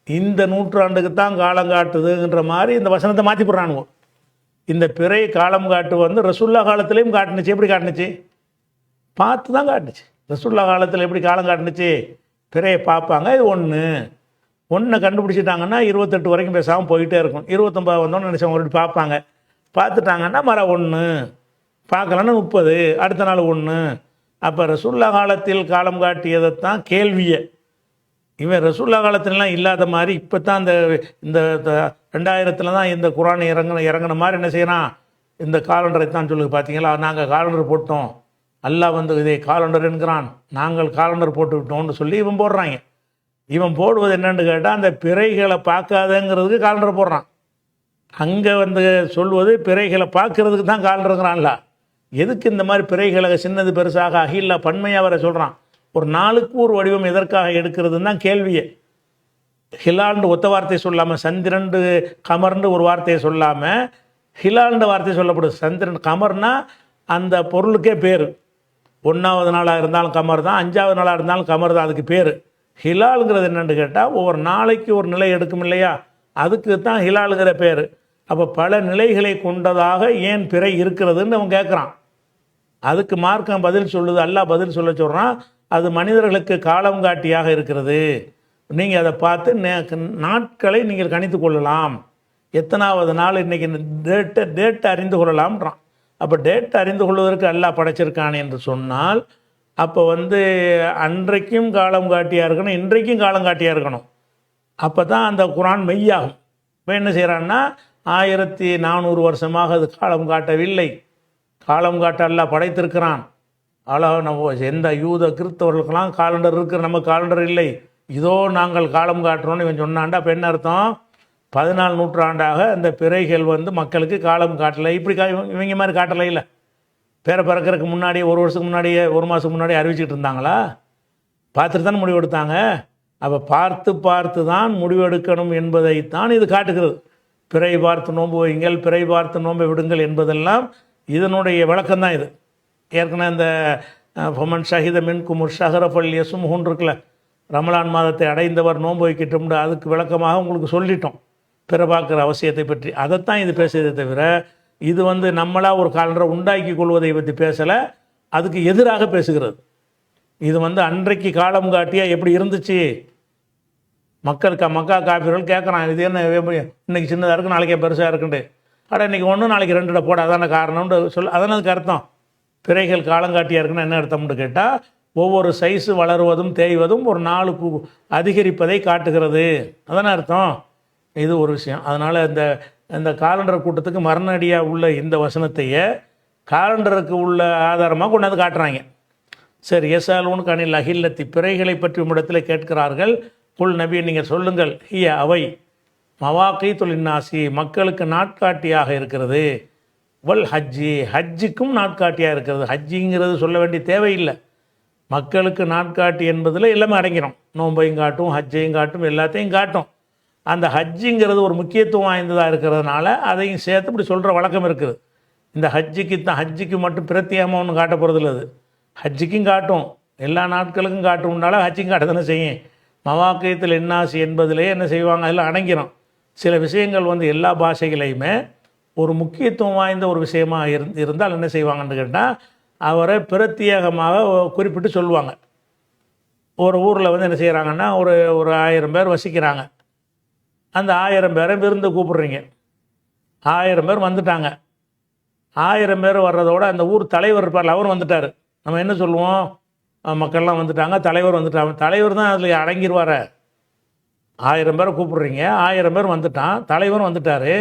இந்த நூற்றாண்டுக்கு தான் காலம் காட்டுதுன்ற மாதிரி இந்த வசனத்தை மாற்றி போடுறானுங்க. இந்த பிறை காலம் காட்டு ரசூல்லா காலத்துலேயும் காட்டுனுச்சு. எப்படி காட்டுனுச்சு? பார்த்து தான் காட்டுச்சு. ரசூல்லா காலத்தில் எப்படி காலம் காட்டுனுச்சு? பிறையை பார்ப்பாங்க, இது ஒன்று கண்டுபிடிச்சிட்டாங்கன்னா 28 வரைக்கும் பேசாமல் போயிட்டே இருக்கும். 29 வந்தோன்னு நினச்சவங்க மறுபடியும் பார்ப்பாங்க. பார்த்துட்டாங்கன்னா மரம் 1, பார்க்கலன்னா 30, அடுத்த நாள் 1. அப்போ ரசூல்லா காலத்தில் காலம் காட்டியதைத்தான் கேள்வியை. இவன் ரசூல்லா காலத்துலலாம் இல்லாத மாதிரி இப்போ தான் இந்த 2000 தான் இந்த குரான் இறங்கின மாதிரி என்ன செய்யறான், இந்த காலண்டரை தான் சொல்லுது. பார்த்தீங்களா, நாங்கள் காலண்டர் போட்டோம், அல்லாஹ் இதை காலண்டர் என்கிறான், நாங்கள் காலண்டர் போட்டு விட்டோம்னு சொல்லி இவன் போடுறாங்க. இவன் போடுவது என்னன்னு கேட்டால், அந்த பிறைகளை பார்க்காதங்கிறதுக்கு காலண்டர் போடுறான். அங்கே சொல்வது பிறைகளை பார்க்கறதுக்கு தான் காலண்டருங்கிறான்ல. எதுக்கு இந்த மாதிரி பிறைகளை சின்னது பெருசாக அகில்லா பன்மையாக வர சொல்கிறான்? ஒரு நாளுக்கு ஒரு வடிவம் எதற்காக எடுக்கிறதுன்னு தான் கேள்வியே. ஹிலால்னு ஒத்த வார்த்தை சொல்லாமல், சந்திரண்டு கமர்னு ஒரு வார்த்தையை சொல்லாமல் ஹிலால்ன்ற வார்த்தை சொல்லப்படுது. சந்திரன் கமர்னா அந்த பொருளுக்கே பேர். 1வது நாளாக இருந்தாலும் கமர் தான், 5வது நாளாக இருந்தாலும் கமர் தான், அதுக்கு பேர். ஹிலாலுங்கிறது என்னென்னு கேட்டால், ஒவ்வொரு நாளைக்கு ஒரு நிலை எடுக்கும் இல்லையா, அதுக்கு தான் ஹிலாலுங்கிற பேர். அப்போ பல நிலைகளை கொண்டதாக ஏன் பிறை இருக்கிறதுன்னு அவன் கேட்குறான். அதுக்கு மார்க்கம் பதில் சொல்லுது, அல்லாஹ் பதில் சொல்ல சொல்கிறான், அது மனிதர்களுக்கு காலம் காட்டியாக இருக்கிறது. நீங்கள் அதை பார்த்து நாட்களை நீங்கள் கணித்து கொள்ளலாம். எத்தனாவது நாள் இன்றைக்கி டேட்டை அறிந்து கொள்ளலாம்ன்றான். அப்போ டேட்டை அறிந்து கொள்வதற்கு அல்லாஹ் படைச்சிருக்கான் என்று சொன்னால், அப்போ அன்றைக்கும் காலம் காட்டியாக இருக்கணும், இன்றைக்கும் காலம் காட்டியாக இருக்கணும். அப்போ தான் அந்த குரான் மெய்யாகும். இப்போ என்ன செய்கிறான்னா, 1400 வருஷமாக அது காலம் காட்டவில்லை. காலம் காட்ட அல்லாஹ் படைத்திருக்கிறான். நம்ம எந்த யூத கிறிஸ்தவர்களுக்கெல்லாம் காலண்டர் இருக்கிற, நம்ம காலண்டர் இல்லை, இதோ நாங்கள் காலம் காட்டுறோன்னு இவன் சொன்னான்டா. அப்போ என்ன அர்த்தம்? 14 நூற்றாண்டாக அந்த பிறைகள் மக்களுக்கு காலம் காட்டலை. இப்படி இவங்க மாதிரி காட்டலை. இல்லை, பேரை பிறக்கிறதுக்கு முன்னாடி 1 வருஷத்துக்கு முன்னாடியே 1 மாதத்துக்கு முன்னாடி அறிவிச்சிட்டு இருந்தாங்களா? பார்த்துட்டு தான் முடிவெடுத்தாங்க. அப்போ பார்த்து தான் முடிவெடுக்கணும் என்பதைத்தான் இது காட்டுகிறது. பிறை பார்த்து நோன்பு வையுங்கள், பிறை பார்த்து நோன்பை விடுங்கள் என்பதெல்லாம் இதனுடைய விளக்கம்தான் இது. ஏற்கனவே இந்த ஃபமன் ஷஹித மின் குமுர் ஷஹரஃபல் யசுமுஹுன் இருக்குல்ல, ரமலான் மாதத்தை அடைந்தவர் நோன்பு வைக்கட்டும்னு அதுக்கு விளக்கமாக உங்களுக்கு சொல்லிட்டோம், பிற பார்க்குற அவசியத்தை பற்றி. அதைத்தான் இது பேசுறதே தவிர, இது நம்மளாக ஒரு காலண்டரை உண்டாக்கி கொள்வதை பற்றி பேசலை, அதுக்கு எதிராக பேசுகிறது. இது அன்றைக்கு காலம் காட்டியாக எப்படி இருந்துச்சு, மக்கா காப்பீர்கள் கேட்குறான், இது என்ன இன்றைக்கி சின்னதாக இருக்குது நாளைக்கே பெருசாக இருக்குண்டு, அட இன்றைக்கி 1 நாளைக்கு 2 போட அதான காரணம்னு அதான அதுக்கு அர்த்தம். பிறைகள் காலங்காட்டியாக இருக்குன்னு என்ன அர்த்தம்னு கேட்டால், ஒவ்வொரு சைஸு வளருவதும் தேய்வதும் ஒரு நாளுக்கு அதிகரிப்பதை காட்டுகிறது, அதான அர்த்தம். இது ஒரு விஷயம். அதனால் இந்த காலண்டர் கூட்டத்துக்கு மரணடியாக உள்ள இந்த வசனத்தையே காலண்டருக்கு உள்ள ஆதாரமாக கொண்டாந்து காட்டுறாங்க. சரி, எஸ்ஆலூன் கனில் அகில்லத்தி, பிறைகளை பற்றி உம்மிடத்தில் கேட்கிறார்கள். குல் நபி, நீங்கள் சொல்லுங்கள், ஹிய அவை மவாக்கீத்துல் இன்னாசி, மக்களுக்கு நாட்காட்டியாக இருக்கிறது, வல் ஹஜ்ஜுக்கும் நாட்காட்டியாக இருக்கிறது. ஹஜ்ஜிங்கிறது சொல்ல வேண்டிய தேவையில்லை. மக்களுக்கு நாட்காட்டி என்பதில் எல்லாமே அடங்கிடும். நோன்பையும் காட்டும், ஹஜ்ஜையும் காட்டும், எல்லாத்தையும் காட்டும். அந்த ஹஜ்ஜிங்கிறது ஒரு முக்கியத்துவம் வாய்ந்ததாக இருக்கிறதுனால அதையும் சேர்த்து இப்படி சொல்கிற வழக்கம் இருக்குது. இந்த ஹஜ்ஜிக்கு மட்டும் பிரத்தியமாக ஒன்றும் காட்ட போகிறதில்ல. அது ஹஜ்ஜிக்கும் காட்டும், எல்லா நாட்களுக்கும் காட்டும்னால ஹஜ்ஜிக்கும் காட்ட தானே செய்யும். மவாக்கியத்தில் என்னாசி என்பதிலே என்ன செய்வாங்க, அதில் அடங்கிறோம். சில விஷயங்கள் வந்து எல்லா பாஷைகளையுமே ஒரு முக்கியத்துவம் வாய்ந்த ஒரு விஷயமாக இருந்தால் என்ன செய்வாங்கன்னு கேட்டால் அவரை பிரத்யேகமாக குறிப்பிட்டு சொல்லுவாங்க. ஒரு ஊரில் வந்து என்ன செய்கிறாங்கன்னா ஒரு 1000 பேர் வசிக்கிறாங்க. அந்த 1000 பேரை விருந்து கூப்பிட்றீங்க. 1000 பேர் வந்துட்டாங்க. 1000 பேர் வர்றதோட அந்த ஊர் தலைவர் இருப்பார், அவர் வந்துட்டார். நம்ம என்ன சொல்லுவோம், மக்கள்லாம் வந்துட்டாங்க, தலைவர் வந்துட்டாங்க. தலைவர் தான் அதில் அடங்கிடுவார. 1000 பேரை கூப்பிட்றீங்க, 1000 பேர் வந்துட்டான், தலைவரும் வந்துட்டார்.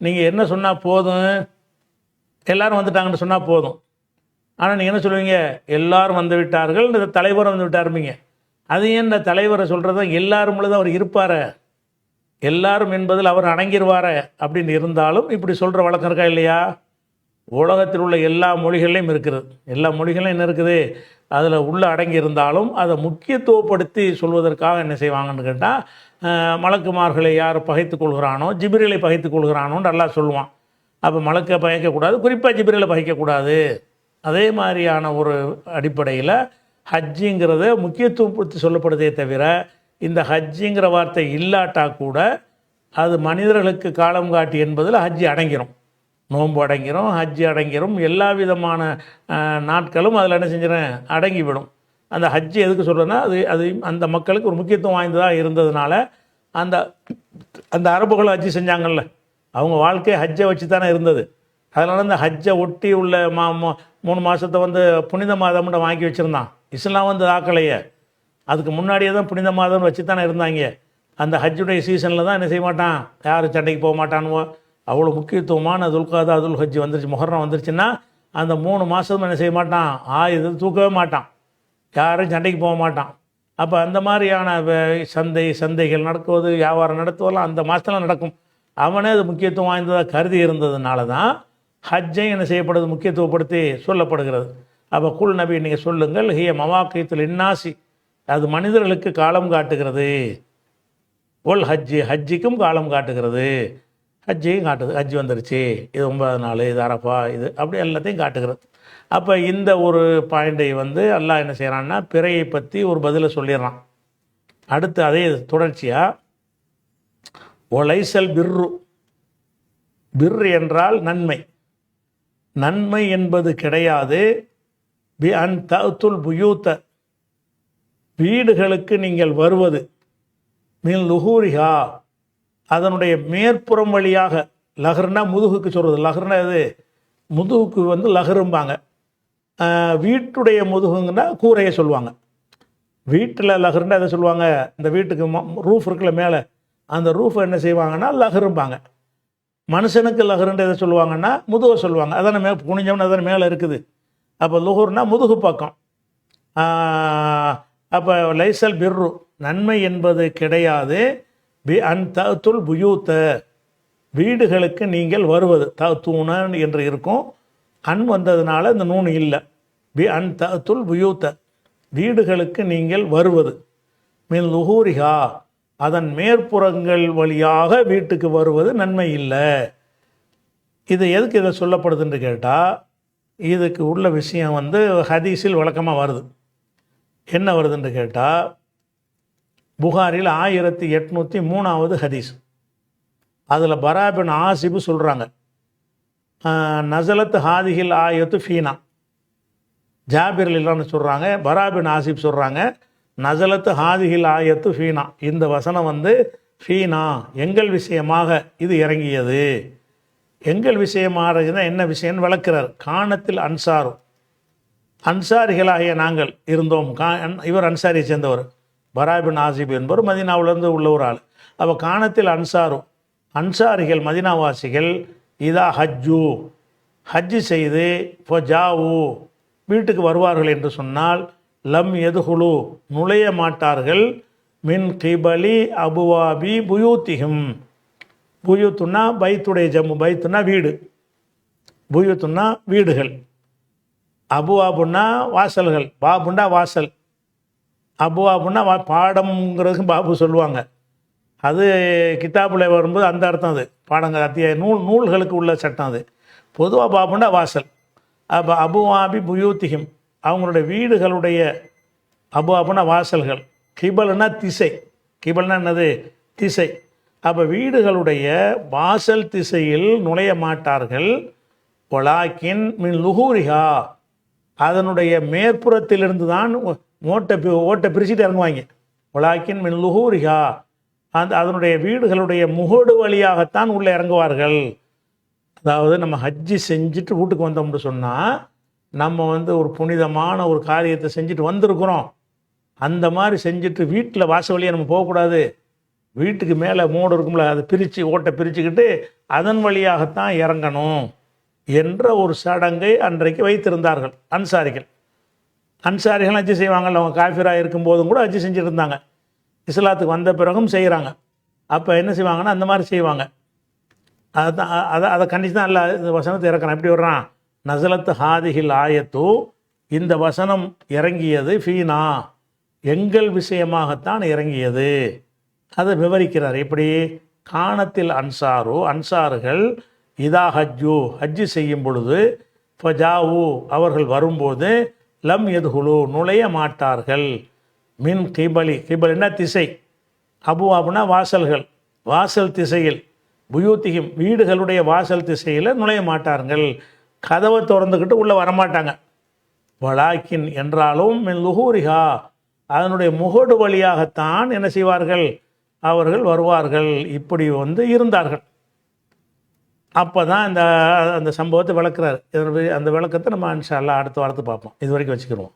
நீங்கள் என்ன சொன்னால் போதும், எல்லோரும் வந்துட்டாங்கன்னு சொன்னால் போதும். ஆனால் நீங்கள் என்ன சொல்லுவீங்க, எல்லோரும் வந்து விட்டார்கள், இந்த தலைவர் வந்து விட்டாருப்பீங்க. அது ஏன் இந்த தலைவரை சொல்கிறது தான் எல்லாரும் தான் அவர் இருப்பார், எல்லாரும் என்பதில் அவர் அடங்கிடுவார அப்படின்னு இருந்தாலும் இப்படி சொல்கிற வழக்கம் இருக்கா இல்லையா? உலகத்தில் உள்ள எல்லா மொழிகள்லையும் இருக்கிறது. எல்லா மொழிகளையும் என்ன இருக்குது, அதில் உள்ள அடங்கி இருந்தாலும் அதை முக்கியத்துவப்படுத்தி சொல்வதற்காக என்ன செய்வாங்கன்னு கேட்டால், மலக்குமார்களை யார் பகைத்து கொள்கிறானோ, ஜிப்ரீலை பகைத்து கொள்கிறானோன்னு அல்லாஹ் சொல்லுவான். அப்போ மலக்கை பகைக்கக்கூடாது, குறிப்பாக ஜிப்ரீலை பகைக்கக்கூடாது. அதே மாதிரியான ஒரு அடிப்படையில் ஹஜ்ஜிங்கிறத முக்கியத்துவப்படுத்தி சொல்லப்படுதே தவிர, இந்த ஹஜ்ஜிங்கிற வார்த்தை இல்லாட்டா கூட அது மனிதர்களுக்கு காலம் காட்டி என்பதில் ஹஜ்ஜி அடங்கிரும். நோன்பு அடங்கிரும், ஹஜ்ஜி அடங்கிரும், எல்லா விதமான நாட்களும் அதில் என்ன செஞ்சிடும், அடங்கிவிடும். அந்த ஹஜ்ஜி எதுக்கு சொல்கிறேன்னா, அது அந்த மக்களுக்கு ஒரு முக்கியத்துவம் வாய்ந்ததாக இருந்ததுனால அந்த அந்த அரபுகள் ஹஜ்ஜி செஞ்சாங்கல்ல, அவங்க வாழ்க்கை ஹஜ்ஜை வச்சு தானே இருந்தது. அதனால் இந்த ஹஜ்ஜை ஒட்டி உள்ள 3 மாதத்தை வந்து புனித மாதம்னு வாங்கி வச்சுருந்தான். இஸ்லாம் வந்து ஆக்கலையே, அதுக்கு முன்னாடியே தான் புனித மாதம்னு வச்சு தானே இருந்தாங்க. அந்த ஹஜ்ஜுடைய சீசனில் தான் என்ன செய்ய மாட்டான், யாரும் சண்டைக்கு போக மாட்டானுவோ. அவ்வளோ முக்கியத்துவமான துல்காதா துல் ஹஜ்ஜி வந்துருச்சு, முஹர்ரம் வந்துருச்சுன்னா அந்த 3 மாதமும் என்ன செய்ய மாட்டான், ஆயுதம் தூக்கவே மாட்டான், யாரும் சண்டைக்கு போக மாட்டான். அப்போ அந்த மாதிரியான சந்தைகள் நடக்குவது, வியாபாரம் நடத்துவதெல்லாம் அந்த மாதத்தில் நடக்கும். அவனே அது முக்கியத்துவம் வாய்ந்ததாக கருதி இருந்ததுனால தான் ஹஜ்ஜை என்ன செய்யப்படுது, முக்கியத்துவப்படுத்தி சொல்லப்படுகிறது. அப்போ குல் நபி நீங்கள் சொல்லுங்கள், ஹிய மவாக்கியத்தில் இன்னாசி, அது மனிதர்களுக்கு காலம் காட்டுகிறது. ஒல் ஹஜ்ஜிக்கும் காலம் காட்டுகிறது, ஹஜ்ஜையும் காட்டுது. ஹஜ்ஜி வந்துருச்சு, இது 9 நாள், இது அரஃபா, இது அப்படி எல்லாத்தையும் காட்டுகிறது. அப்போ இந்த ஒரு பாயிண்டை வந்து அல்லாஹ் என்ன செய்கிறான்னா பிறையை பற்றி ஒரு பதிலை சொல்லிடுறான். அடுத்து அதே தொடர்ச்சியாக ஒலைசல் பிர் என்றால் நன்மை, நன்மை என்பது கிடையாது. பி அன் தஅத்துல் புயூத்த, வீடுகளுக்கு நீங்கள் வருவது, மின் லுஹூரிஹா, அதனுடைய மேற்புறம் வழியாக. லஹர்னா முதுகுக்கு சொல்கிறது, லஹர்னா இது முதுகுக்கு வந்து லஹரும்பாங்க. வீட்டுடைய முதுகுங்கன்னா கூரையை சொல்லுவாங்க. வீட்டில் லஹருன்னா எதை சொல்லுவாங்க, இந்த வீட்டுக்கு ரூஃப் இருக்குல்ல மேலே, அந்த ரூஃபை என்ன செய்வாங்கன்னா லஹரும்பாங்க. மனுஷனுக்கு லஹருன்ற எதை சொல்லுவாங்கன்னா முதுகை சொல்லுவாங்க. அதானே குனிஞ்சவன அதானே மேலே இருக்குது. அப்போ லுஹூர்னா முதுகு பக்கம். அப்போ லைசல் பிர்ரு, நன்மை என்பது கிடையாது. பி அன் தஅத்துல் புயூத்த, வீடுகளுக்கு நீங்கள் வருவது. தஅத்தூன என்று இருக்கும், அன் வந்ததுனால இந்த நூன் இல்லை. பி அன் தஅத்துல் புயூத்த, வீடுகளுக்கு நீங்கள் வருவது. மின் லுஹூரிஹா, அதன் மேற்புறங்கள் வழியாக வீட்டுக்கு வருவது நன்மை இல்லை. இது எதுக்கு இதை சொல்லப்படுதுன்னு கேட்டால், இதுக்கு உள்ள விஷயம் வந்து ஹதீஸில் வழக்கமாக வருது. என்ன வருதுன்னு கேட்டால், புகாரில் 1803 ஹதீஸ். அதில் பராபின் ஆசிபு சொல்கிறாங்க, நசலத் ஹாதிஹில் ஆயத்து ஃபீனா. ஜாபிர் இல்லான்னு சொல்கிறாங்க, பராபின் ஆசிப் சொல்கிறாங்க, நசலத்து ஹாதிஹில் ஆயத்து ஃபீனா, இந்த வசனம் வந்து ஃபீனா, எங்கள் விஷயமாக இது இறங்கியது. எங்கள் விஷயமாக என்ன விஷயம்னு விளக்குறார். காணத்தில் அன்சாரும், அன்சாரிகளாகிய நாங்கள் இருந்தோம். இவர் அன்சாரியை சேர்ந்தவர், பராபின் ஆசிப் என்பவர் மதீனாவிலேருந்து உள்ள ஒரு ஆள். அப்போ காணத்தில் அன்சாரும், அன்சாரிகள் மதீனாவாசிகள், இதா ஹஜ்ஜு, ஹஜ்ஜு செய்து ஃபஜாவு, வீட்டுக்கு வருவார்கள் என்று சொன்னால், லம் எதுகுலு, நுழைய மாட்டார்கள், மின் கிபலி அபுவாபி புயூத்திஹிம். புயூத்துன்னா பைத்துடைய ஜம்மு, பைத்துன்னா வீடு, புயூத்துன்னா வீடுகள், அபுவாபுன்னா வாசல்கள், பாபுண்டா வாசல், அபுவாபுன்னா பாடம்ங்கிறதுக்கு பாபு சொல்லுவாங்க. அது கிதாபில் வரும்போது அந்த அர்த்தம், அது பாடங்கள் அத்தியாய நூல்களுக்கு உள்ள சட்டம். அது பொதுவாக பார்ப்போம்னா வாசல். அப்போ அபுவாபி புயூத்திஹிம், அவங்களுடைய வீடுகளுடைய, அபுவாபுனா வாசல்கள், கிபல்னா திசை, கிபல்னா என்னது, திசை. அப்போ வீடுகளுடைய வாசல் திசையில் நுழைய மாட்டார்கள். ஒலாக்கின் மின் லுஹூரிஹா, அதனுடைய மேற்புறத்திலிருந்து தான் ஓட்டை பிரிச்சுட்டு இறங்குவாங்க. ஒலாக்கின் மின் லுஹூரிஹா, அதனுடைய வீடுகளுடைய முகடு வழியாகத்தான் உள்ளே இறங்குவார்கள். அதாவது நம்ம ஹஜ்ஜி செஞ்சுட்டு வீட்டுக்கு வந்தோம்னு சொன்னால், நம்ம ஒரு புனிதமான ஒரு காரியத்தை செஞ்சுட்டு வந்திருக்கிறோம், அந்த மாதிரி செஞ்சுட்டு வீட்டில் வாசல் வழியாக நம்ம போகக்கூடாது. வீட்டுக்கு மேலே மூடு இருக்கும்ல, அதை ஓட்டை பிரிச்சுக்கிட்டு அதன் வழியாகத்தான் இறங்கணும் என்ற ஒரு சடங்கை அன்றைக்கு வைத்திருந்தார்கள் அன்சாரிகள். அன்சாரிகள் ஹஜ்ஜி செய்வாங்கள்ல, அவங்க காஃபிராக இருக்கும்போதும் கூட ஹஜ்ஜி செஞ்சுட்டு இருந்தாங்க. இஸ்லாத்துக்கு வந்த பிறகும் செய்கிறாங்க. அப்போ என்ன செய்வாங்கன்னா அந்த மாதிரி செய்வாங்க. அதை கண்டிச்சு தான் அல்ல இந்த வசனத்தை இறக்குறான். எப்படி வர்றான், நசலத்து ஹாதிஹில் ஆயத்து, இந்த வசனம் இறங்கியது ஃபீனா, எங்கள் விஷயமாகத்தான் இறங்கியது. அதை விவரிக்கிறார். எப்படி, காணத்தில் அன்சார்கள் இதா ஹஜ்ஜு, ஹஜ்ஜு செய்யும் பொழுது, ஃபஜாவு, அவர்கள் வரும்போது, லம் எதுகுலு, நுழைய மாட்டார்கள், மின் கிபலின்னா திசை, அபுவாபுனா வாசல்கள், வாசல் திசையில், புயூத்திகிம், வீடுகளுடைய வாசல் திசையில் நுழைய மாட்டார்கள், கதவை திறந்துக்கிட்டு உள்ளே வரமாட்டாங்க. வலாக்கின் என்றாலும் மின் லுஹூரிஹா, அதனுடைய முகடு வழியாகத்தான் என்ன செய்வார்கள், அவர்கள் வருவார்கள். இப்படி இருந்தார்கள். அப்போ தான் அந்த சம்பவத்தை விளக்குறாரு. அந்த விளக்கத்தை நம்ம இன்ஷா அல்லாஹ் அடுத்த வாரத்தை பார்ப்போம். இது வரைக்கும் வச்சுக்கிடுவோம்.